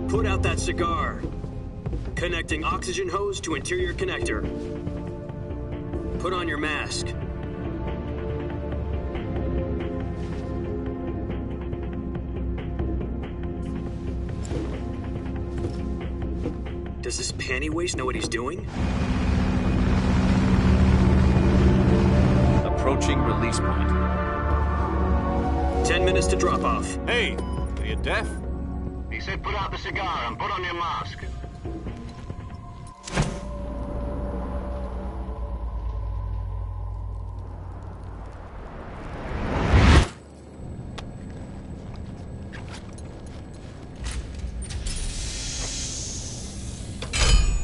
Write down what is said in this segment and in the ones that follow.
Put out that cigar. Connecting oxygen hose to interior connector. Put on your mask. Does this panty waste know what he's doing? Approaching release point. 10 minutes to drop off. Hey, are you deaf? He said put out the cigar and put on your mask.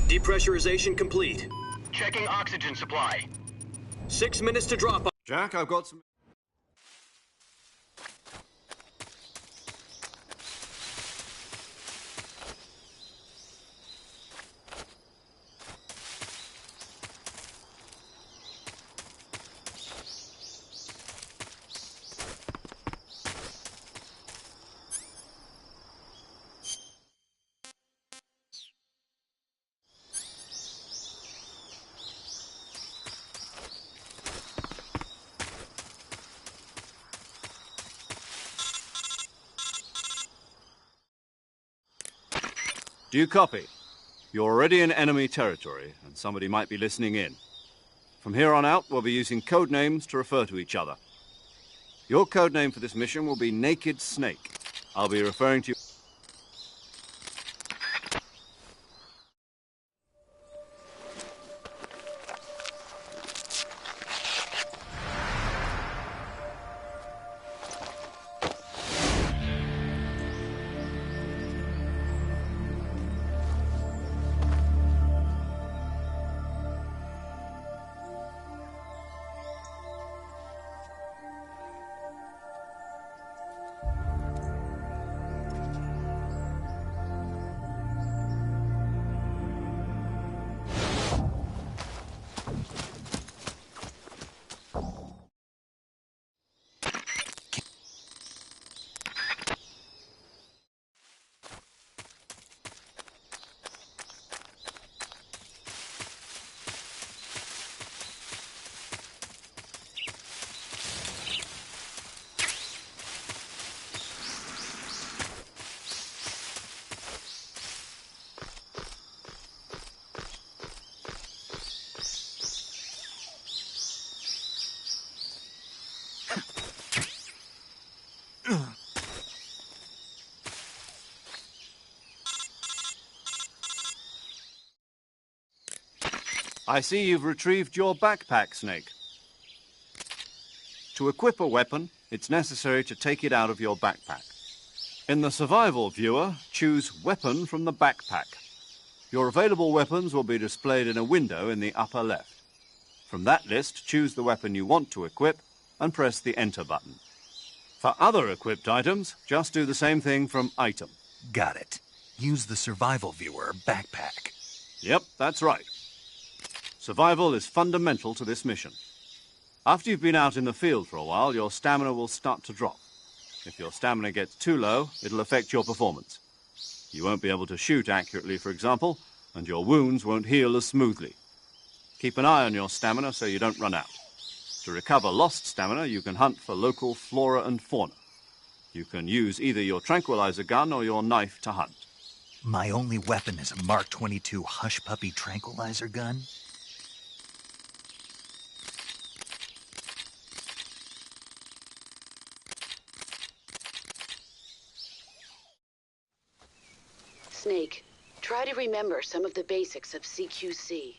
Depressurization complete. Checking oxygen supply. 6 minutes to drop off. Jack, I've got some... Do you copy? You're already in enemy territory, and somebody might be listening in. From here on out, we'll be using code names to refer to each other. Your code name for this mission will be Naked Snake. I'll be referring to you... I see you've retrieved your backpack, Snake. To equip a weapon, it's necessary to take it out of your backpack. In the survival viewer, choose Weapon from the backpack. Your available weapons will be displayed in a window in the upper left. From that list, choose the weapon you want to equip and press the Enter button. For other equipped items, just do the same thing from Item. Got it. Use the survival viewer backpack. Yep, that's right. Survival is fundamental to this mission. After you've been out in the field for a while, your stamina will start to drop. If your stamina gets too low, it'll affect your performance. You won't be able to shoot accurately, for example, and your wounds won't heal as smoothly. Keep an eye on your stamina so you don't run out. To recover lost stamina, you can hunt for local flora and fauna. You can use either your tranquilizer gun or your knife to hunt. My only weapon is a Mark 22 Hush Puppy tranquilizer gun. Snake, try to remember some of the basics of CQC.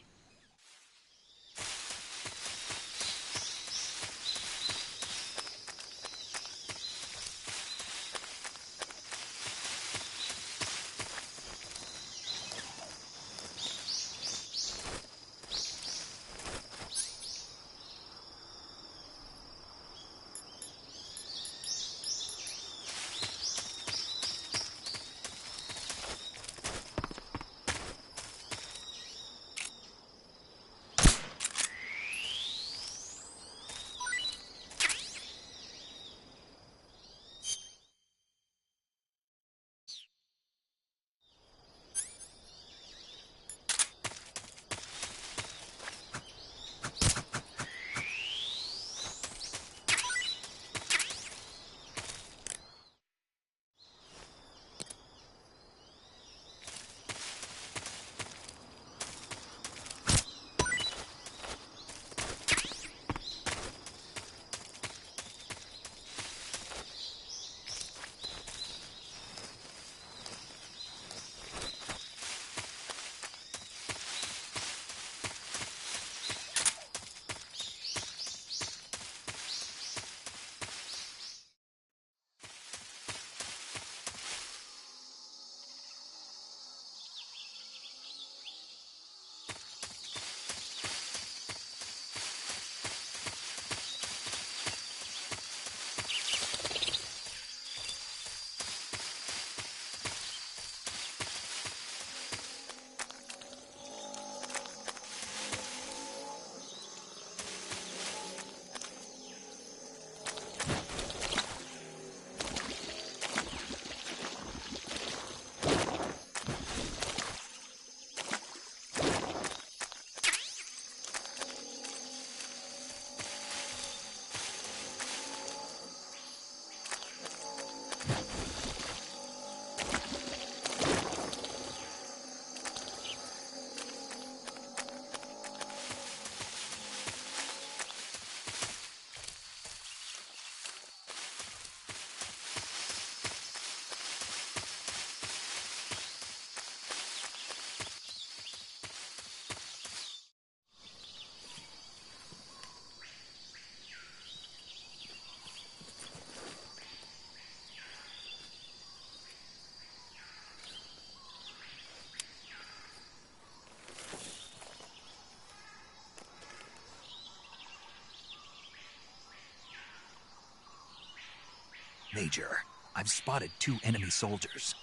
Major. I've spotted 2 enemy soldiers.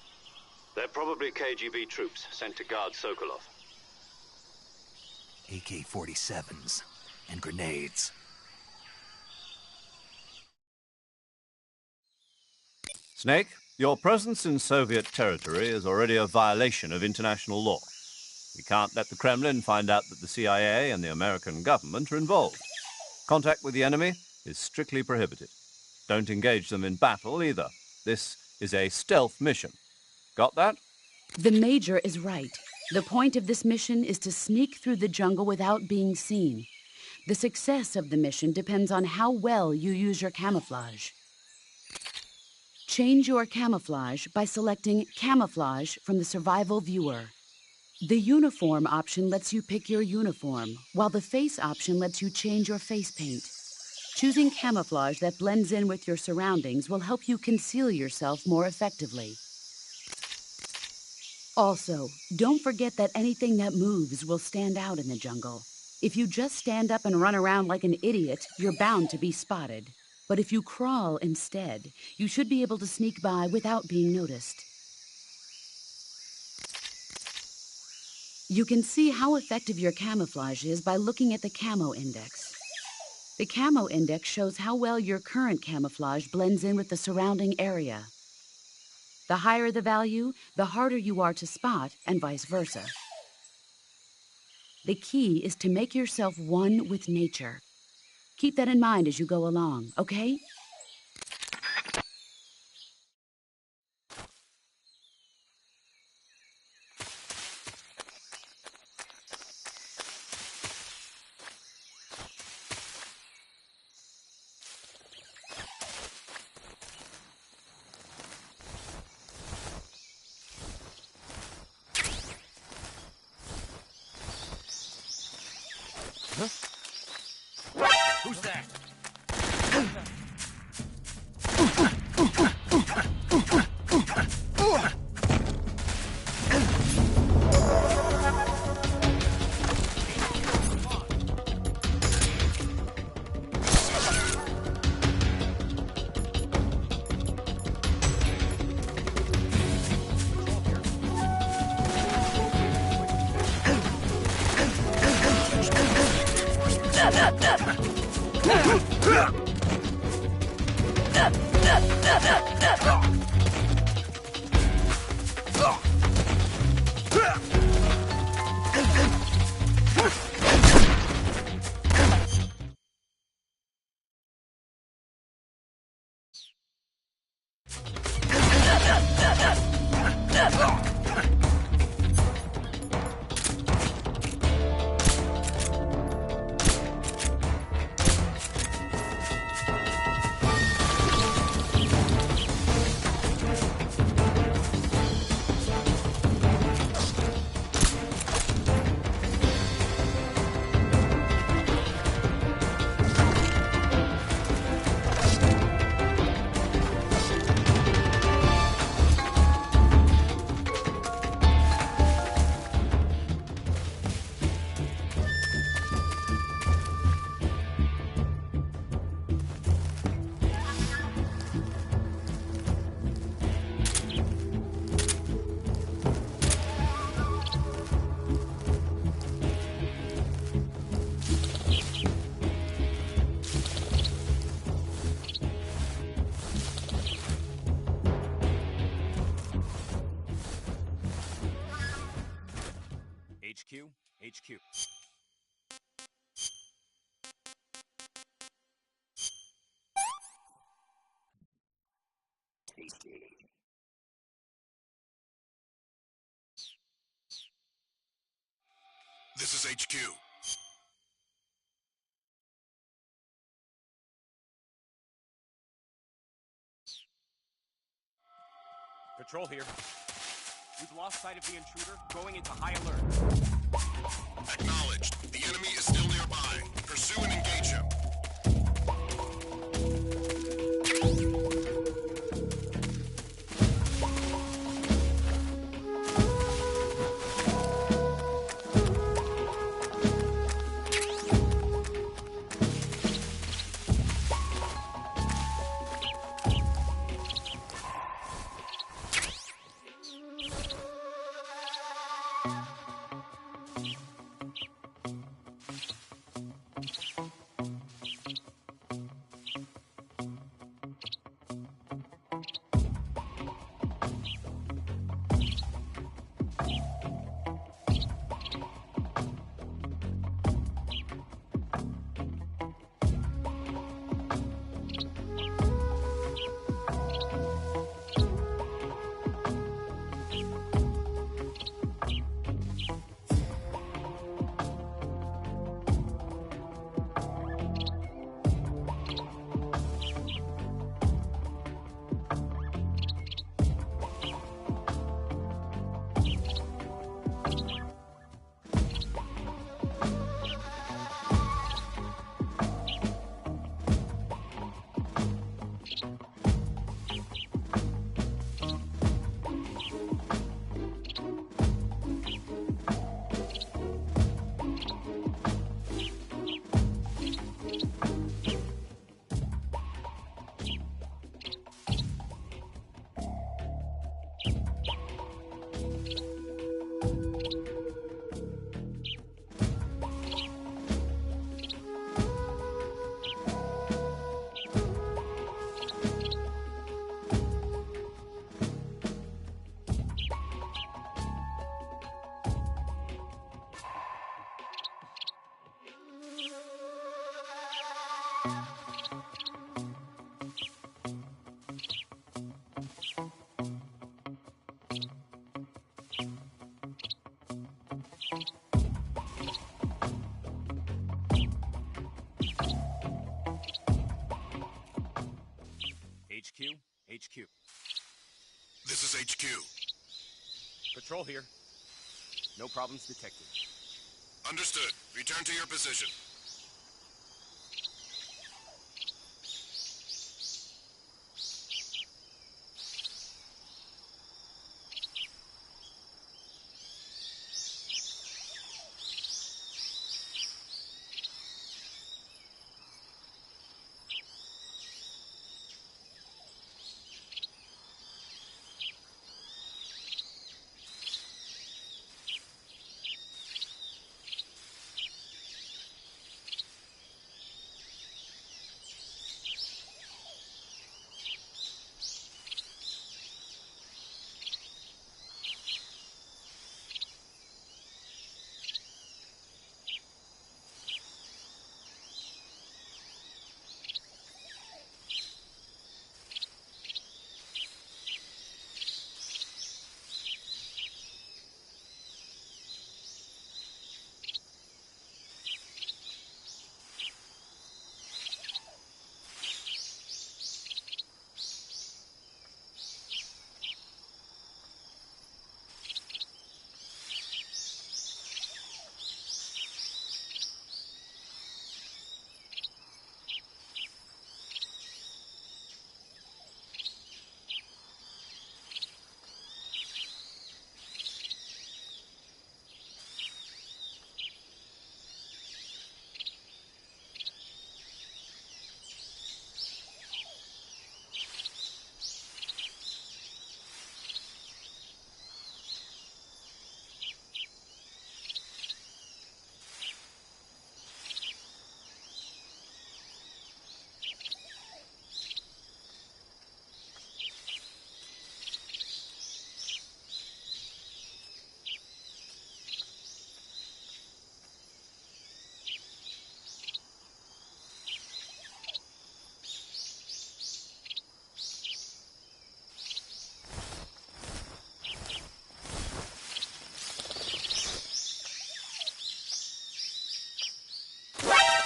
They're probably KGB troops sent to guard Sokolov. AK-47s and grenades. Snake, your presence in Soviet territory is already a violation of international law. We can't let the Kremlin find out that the CIA and the American government are involved. Contact with the enemy is strictly prohibited. Don't engage them in battle either. This is a stealth mission. Got that? The Major is right. The point of this mission is to sneak through the jungle without being seen. The success of the mission depends on how well you use your camouflage. Change your camouflage by selecting Camouflage from the Survival Viewer. The Uniform option lets you pick your uniform, while the Face option lets you change your face paint. Choosing camouflage that blends in with your surroundings will help you conceal yourself more effectively. Also, don't forget that anything that moves will stand out in the jungle. If you just stand up and run around like an idiot, you're bound to be spotted. But if you crawl instead, you should be able to sneak by without being noticed. You can see how effective your camouflage is by looking at the Camo Index. The Camo Index shows how well your current camouflage blends in with the surrounding area. The higher the value, the harder you are to spot, and vice versa. The key is to make yourself one with nature. Keep that in mind as you go along, okay? Who's that? HQ. This is HQ. Patrol here. We've lost sight of the intruder, going into high alert. Acknowledged. The enemy is still nearby. Pursue and engage him. HQ. This is HQ. Patrol here. No problems detected. Understood. Return to your position.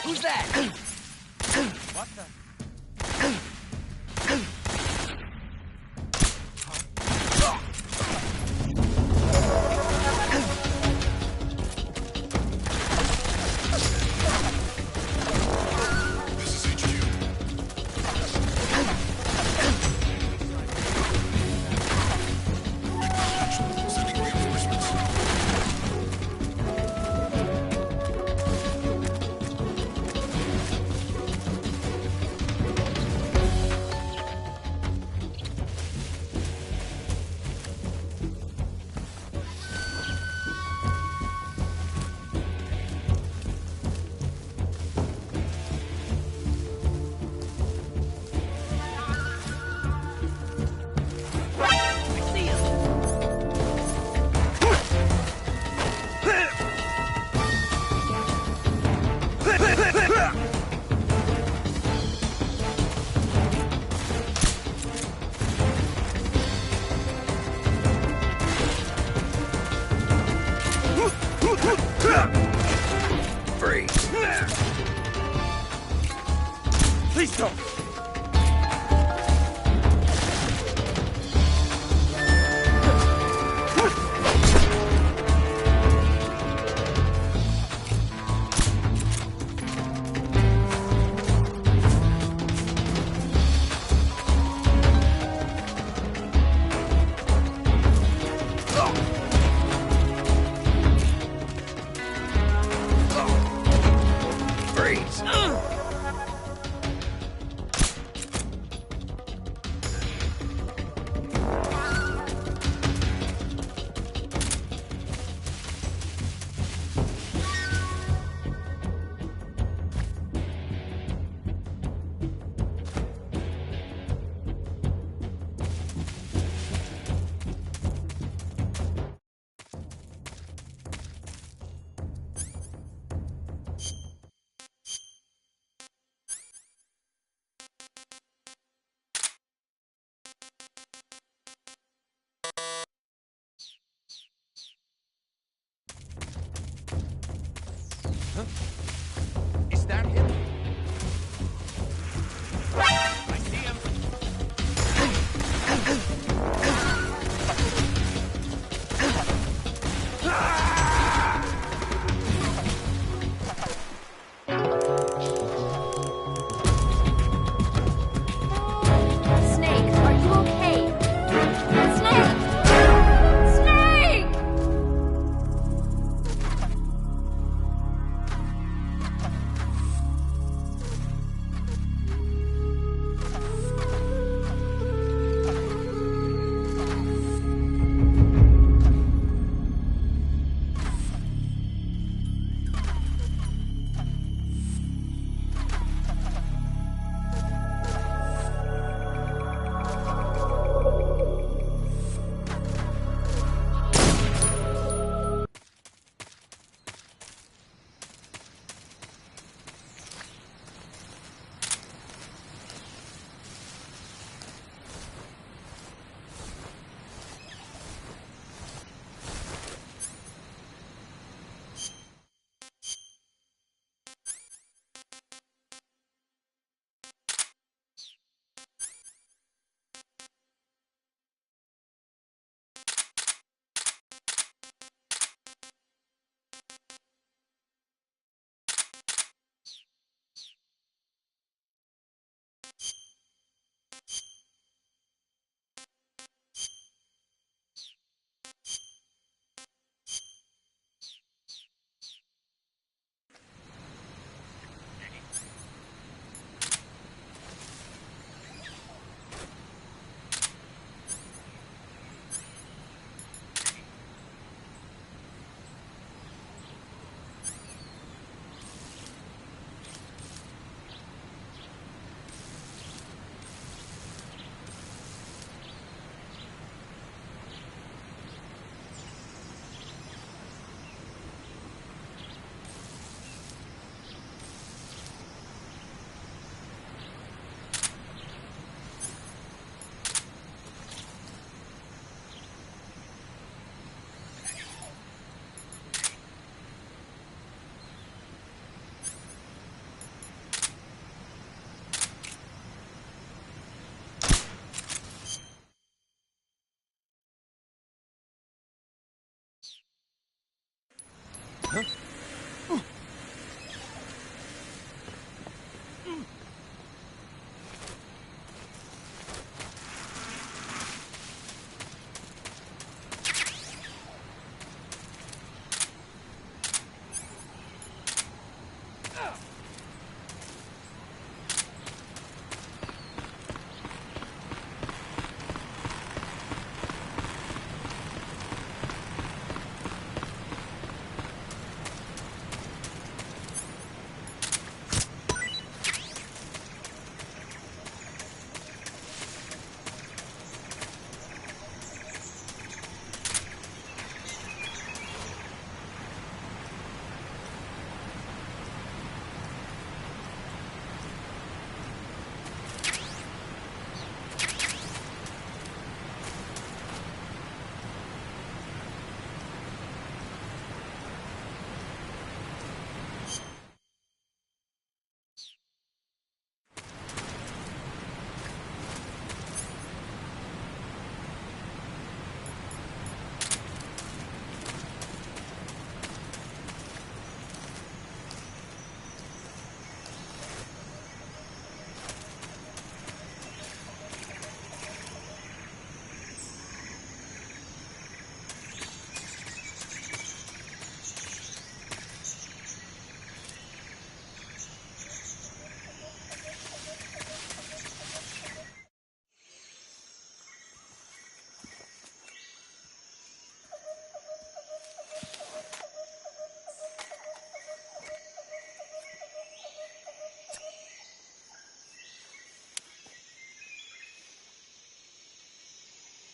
Who's that? What the? This is HQ. Acknowledged. Sending reinforcements. Freeze. Please don't. Freeze.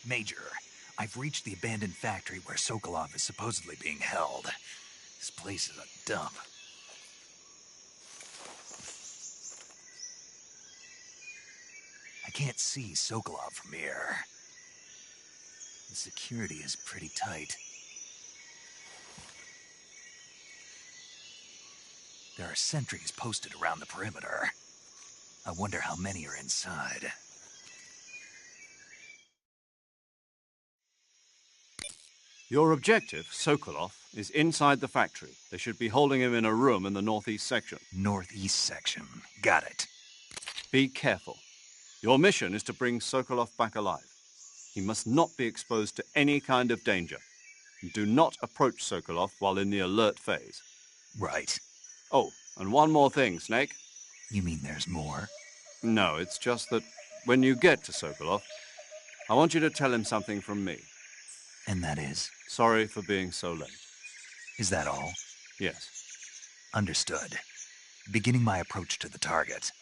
Major, I've reached the abandoned factory where Sokolov is supposedly being held. This place is a dump. I can't see Sokolov from here. The security is pretty tight. There are sentries posted around the perimeter. I wonder how many are inside. Your objective, Sokolov, is inside the factory. They should be holding him in a room in the northeast section. Northeast section. Got it. Be careful. Your mission is to bring Sokolov back alive. He must not be exposed to any kind of danger. Do not approach Sokolov while in the alert phase. Right. Oh, and one more thing, Snake. You mean there's more? No, it's just that when you get to Sokolov, I want you to tell him something from me. And that is? Sorry for being so late. Is that all? Yes. Understood. Beginning my approach to the target.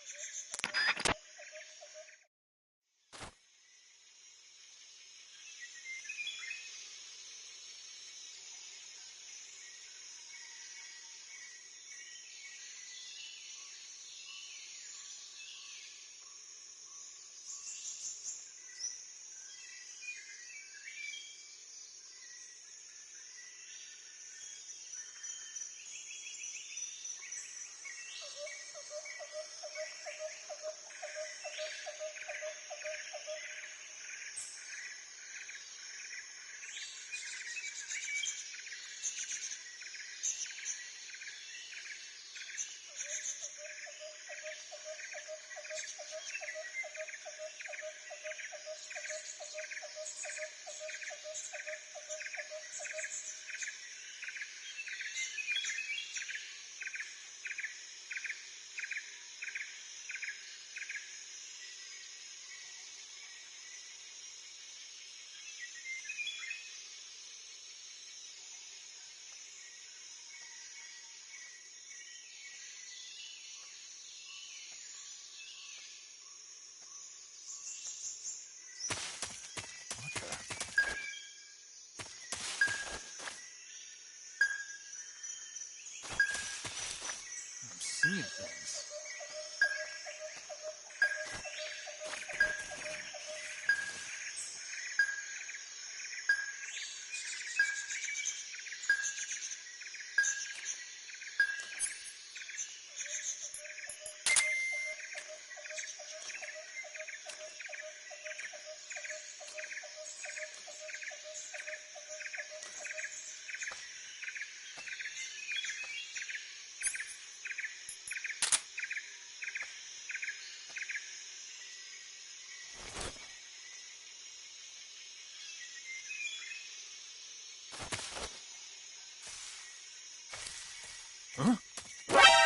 Seeing things.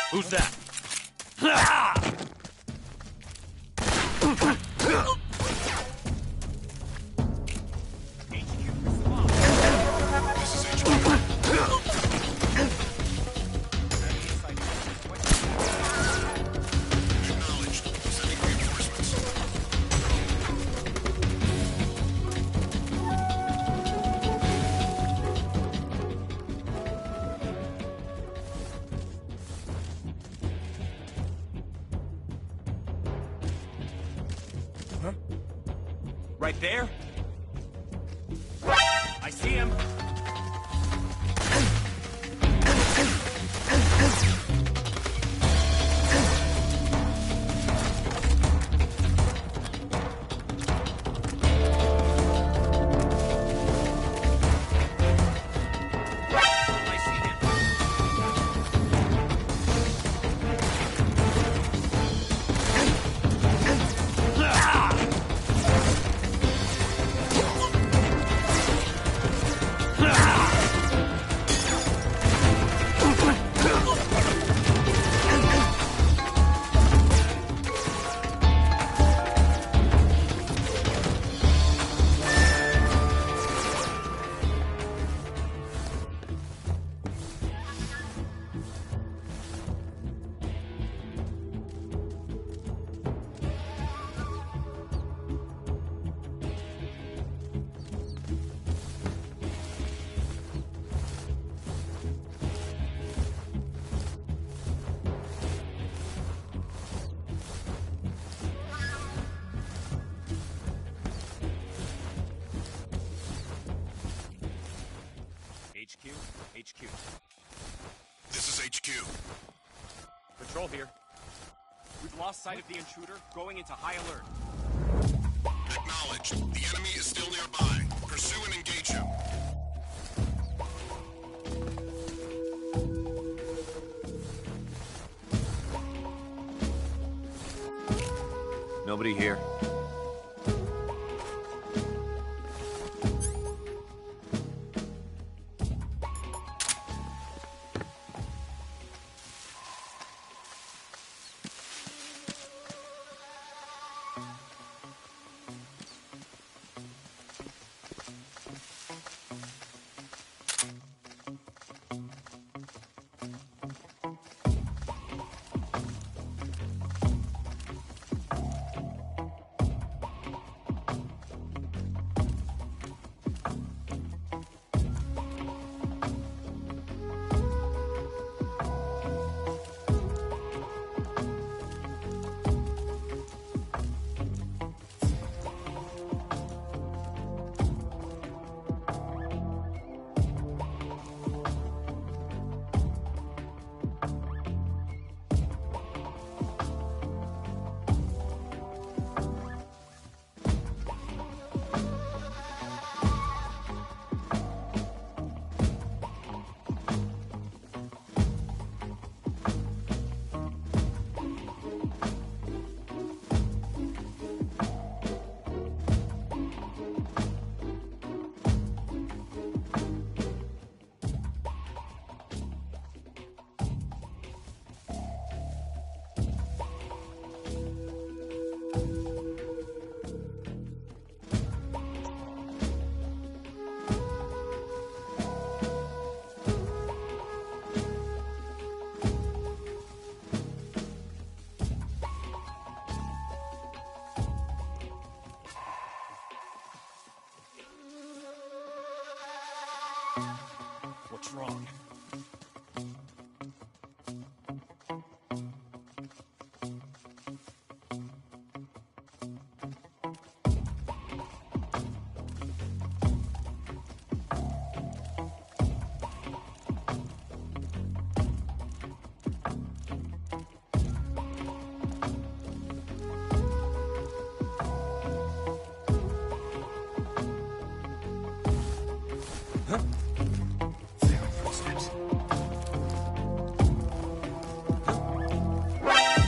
Who's that? This is HQ. Acknowledged. Sending reinforcements. Right there? I see him. I see him. HQ, HQ. This is HQ. Patrol here. We've lost sight of the intruder, going into high alert. Acknowledged. The enemy is still nearby. Pursue and engage him. Nobody here. What's wrong?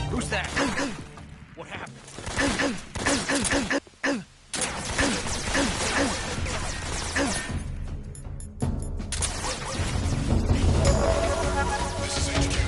Who's that? What happened? This is HQ.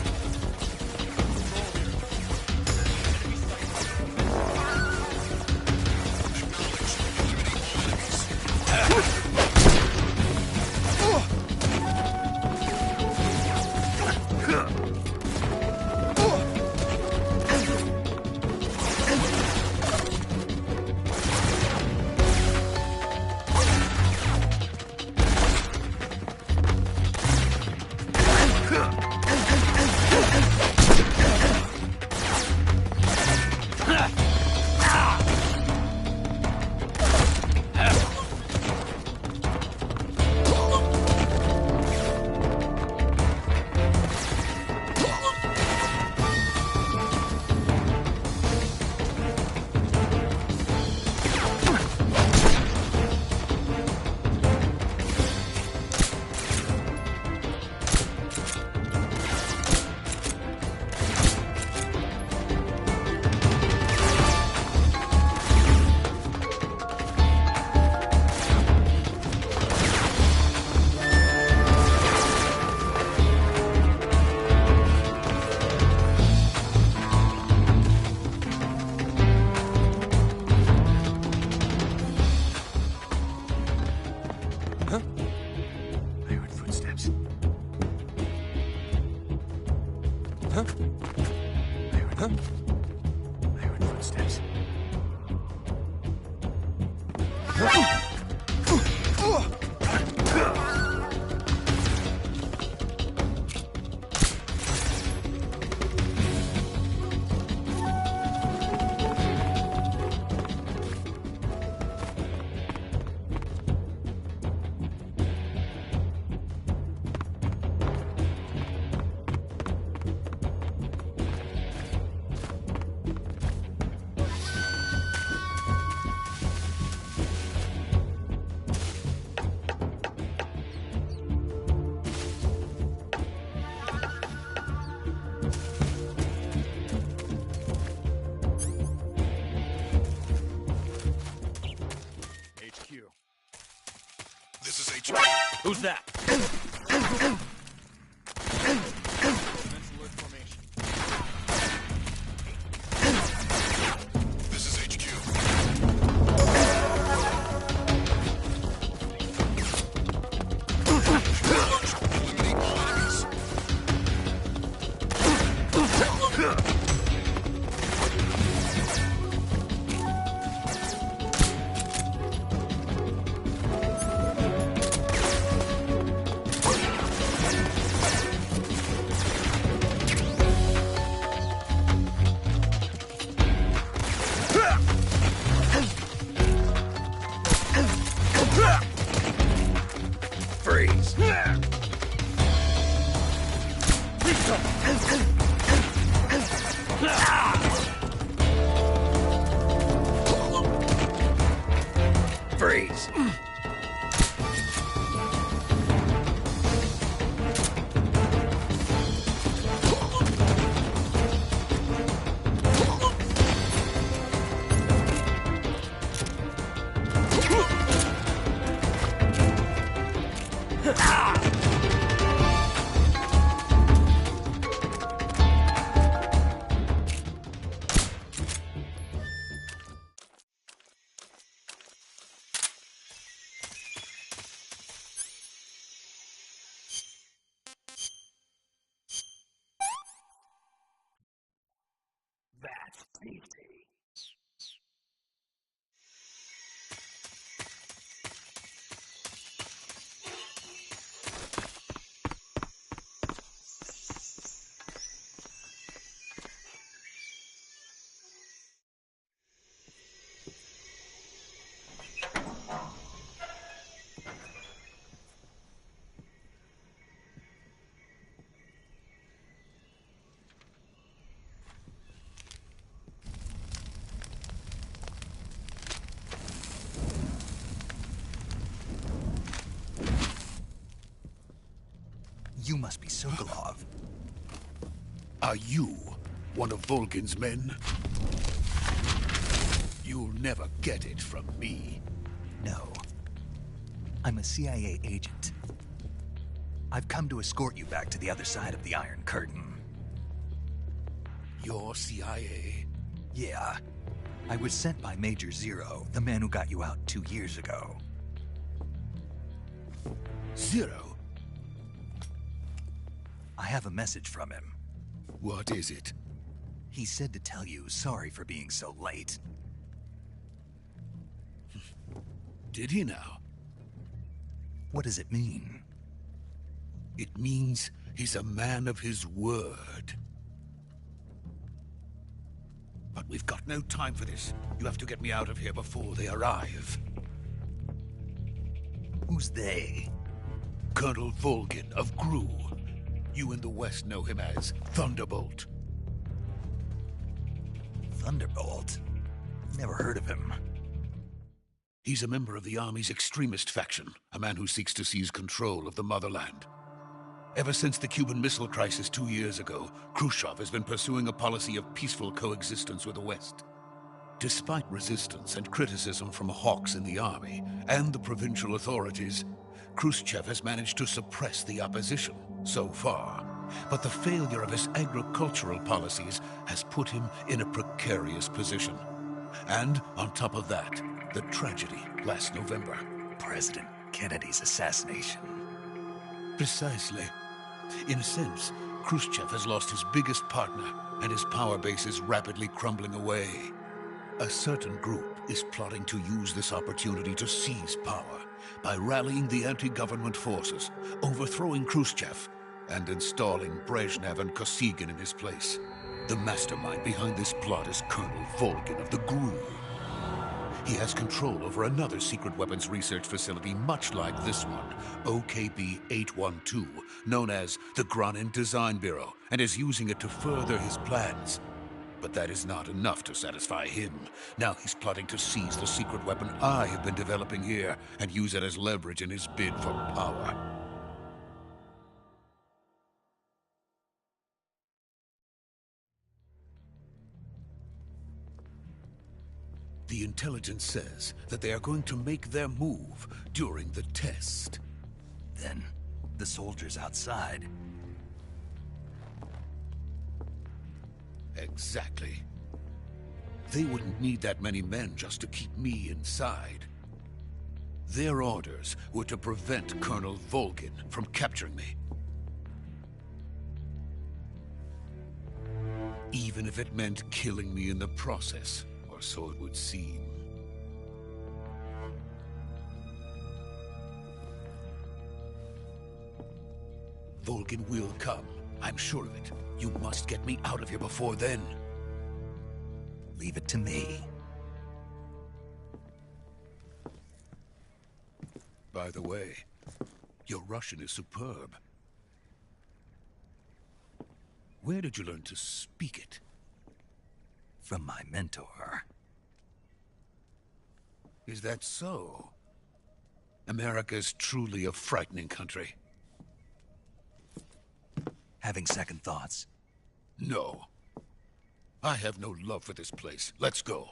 I heard footsteps. This is HQ. Who's that? This is HQ. Eliminate all enemies. Freeze! Freeze! That's easy. You must be Sokolov. Are you one of Volgin's men? You'll never get it from me. No. I'm a CIA agent. I've come to escort you back to the other side of the Iron Curtain. You're CIA? Yeah. I was sent by Major Zero, the man who got you out 2 years ago. Zero? I have a message from him. What is it? He said to tell you sorry for being so late. Did he now? What does it mean? It means he's a man of his word. But we've got no time for this. You have to get me out of here before they arrive. Who's they? Colonel Volgin of Gru. You in the West know him as Thunderbolt. Thunderbolt? Never heard of him. He's a member of the Army's extremist faction, a man who seeks to seize control of the motherland. Ever since the Cuban Missile Crisis 2 years ago, Khrushchev has been pursuing a policy of peaceful coexistence with the West. Despite resistance and criticism from hawks in the army and the provincial authorities, Khrushchev has managed to suppress the opposition so far. But the failure of his agricultural policies has put him in a precarious position. And on top of that, the tragedy last November. President Kennedy's assassination. Precisely. In a sense, Khrushchev has lost his biggest partner and his power base is rapidly crumbling away. A certain group is plotting to use this opportunity to seize power by rallying the anti-government forces, overthrowing Khrushchev, and installing Brezhnev and Kosygin in his place. The mastermind behind this plot is Colonel Volgin of the GRU. He has control over another secret weapons research facility much like this one, OKB-812, known as the Granin Design Bureau, and is using it to further his plans. But that is not enough to satisfy him. Now he's plotting to seize the secret weapon I have been developing here and use it as leverage in his bid for power. The intelligence says that they are going to make their move during the test. Then, the soldiers outside. Exactly. They wouldn't need that many men just to keep me inside. Their orders were to prevent Colonel Volgin from capturing me. Even if it meant killing me in the process. So it would seem. Volgin will come. I'm sure of it. You must get me out of here before then. Leave it to me. By the way, your Russian is superb. Where did you learn to speak it? From my mentor. Is that so? America is truly a frightening country. Having second thoughts? No. I have no love for this place. Let's go.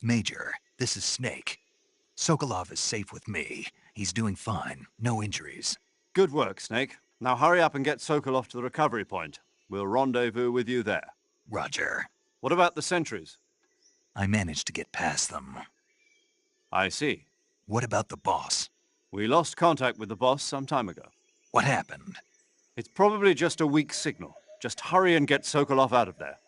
Major, this is Snake. Sokolov is safe with me. He's doing fine. No injuries. Good work, Snake. Now hurry up and get Sokolov to the recovery point. We'll rendezvous with you there. Roger. What about the sentries? I managed to get past them. I see. What about the boss? We lost contact with the boss some time ago. What happened? It's probably just a weak signal. Just hurry and get Sokolov out of there.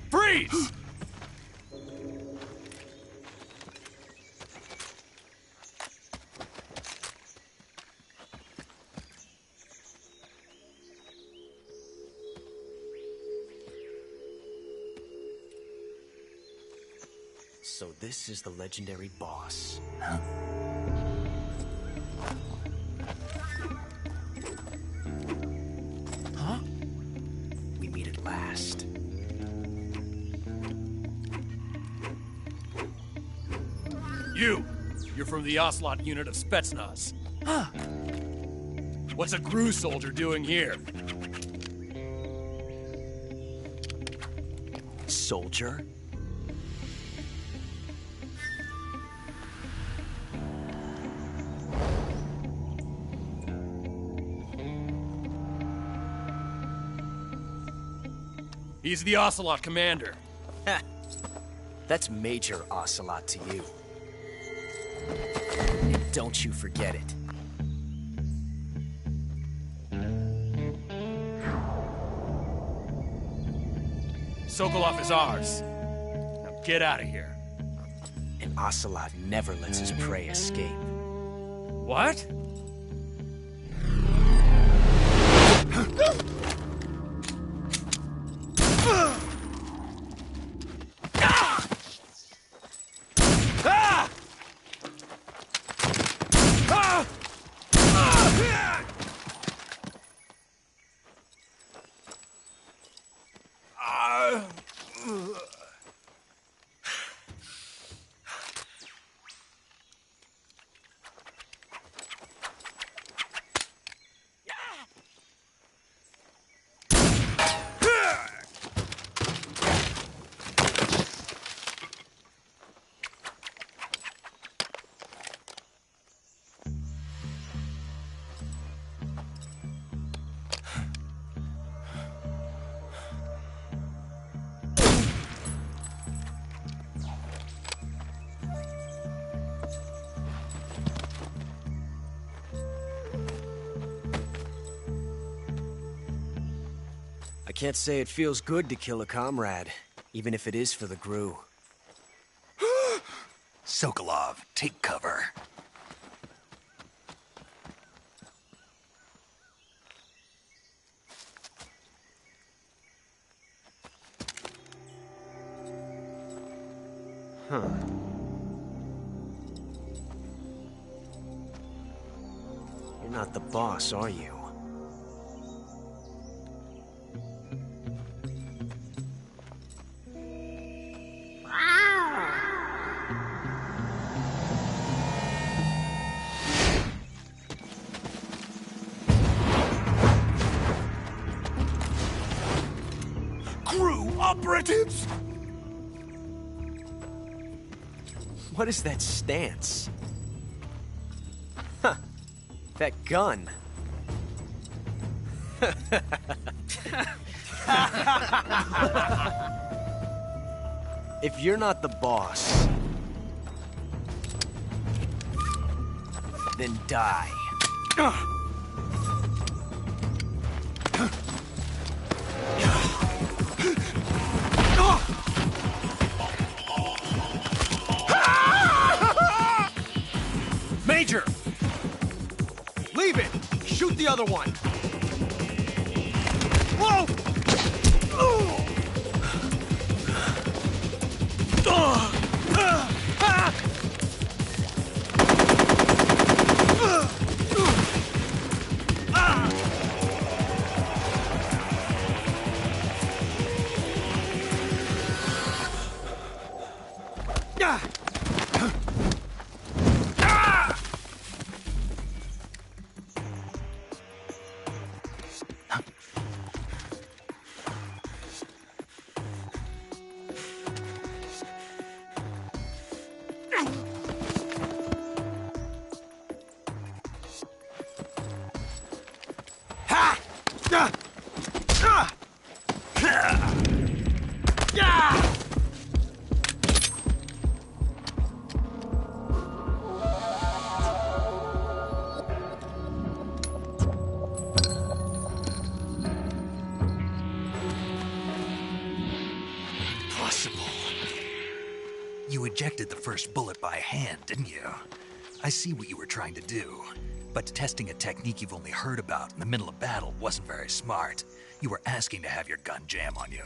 Freeze! So this is the legendary boss. Huh? Huh? We meet at last. You're from the Ocelot unit of Spetsnaz. Huh. What's a GRU soldier doing here? Soldier? He's the Ocelot commander. Ha! That's Major Ocelot to you. And don't you forget it. Sokolov is ours. Now get out of here. And Ocelot never lets his prey escape. What? I can't say it feels good to kill a comrade, even if it is for the Gru. Sokolov, take cover. Huh. You're not the boss, are you? Crew operatives! What is that stance? Huh. That gun. If you're not the boss, then die. Major! Leave it! Shoot the other one! Whoa! You ejected the first bullet by hand, didn't you? I see what you were trying to do. But testing a technique you've only heard about in the middle of battle wasn't very smart. You were asking to have your gun jam on you.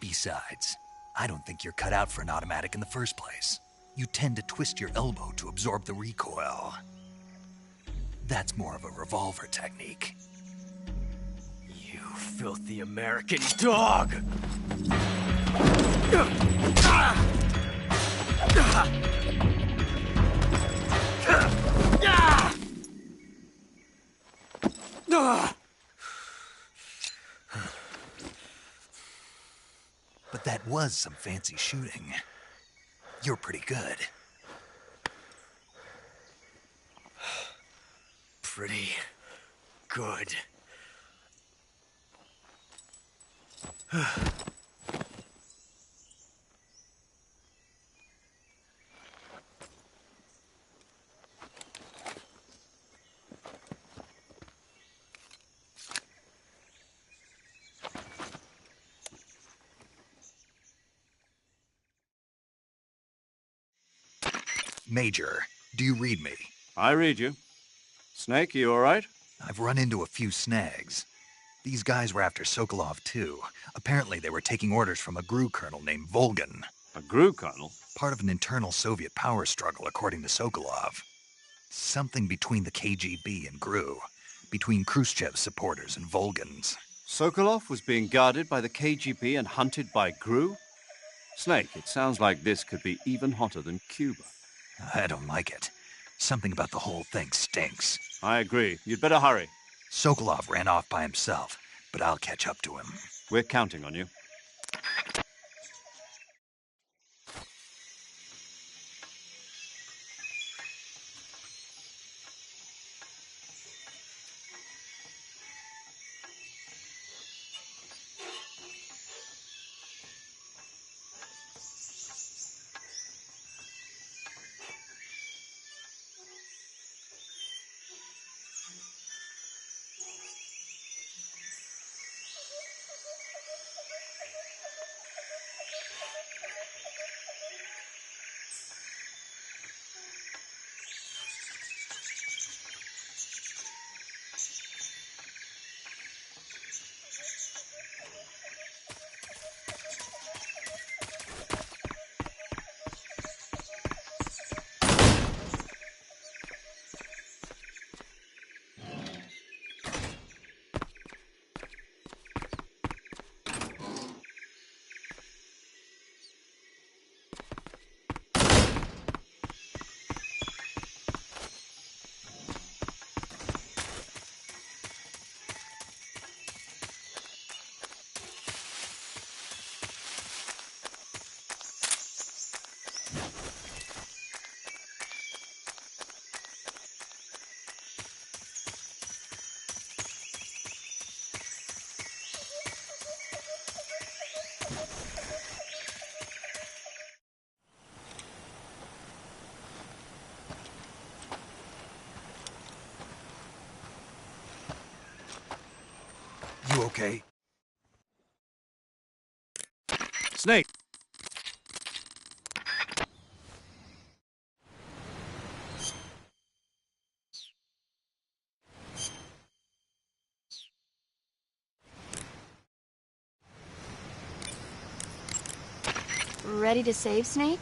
Besides, I don't think you're cut out for an automatic in the first place. You tend to twist your elbow to absorb the recoil. That's more of a revolver technique. You filthy American dog! But that was some fancy shooting. You're pretty good. Pretty good. Major, do you read me? I read you. Snake, you all right? I've run into a few snags. These guys were after Sokolov, too. Apparently they were taking orders from a GRU colonel named Volgan. A GRU colonel? Part of an internal Soviet power struggle, according to Sokolov. Something between the KGB and GRU. Between Khrushchev's supporters and Volgan's. Sokolov was being guarded by the KGB and hunted by GRU? Snake, it sounds like this could be even hotter than Cuba. I don't like it. Something about the whole thing stinks. I agree. You'd better hurry. Sokolov ran off by himself, but I'll catch up to him. We're counting on you. You okay? Snake! Ready to save, Snake?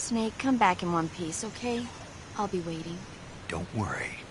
Snake, come back in one piece, okay? I'll be waiting. Don't worry.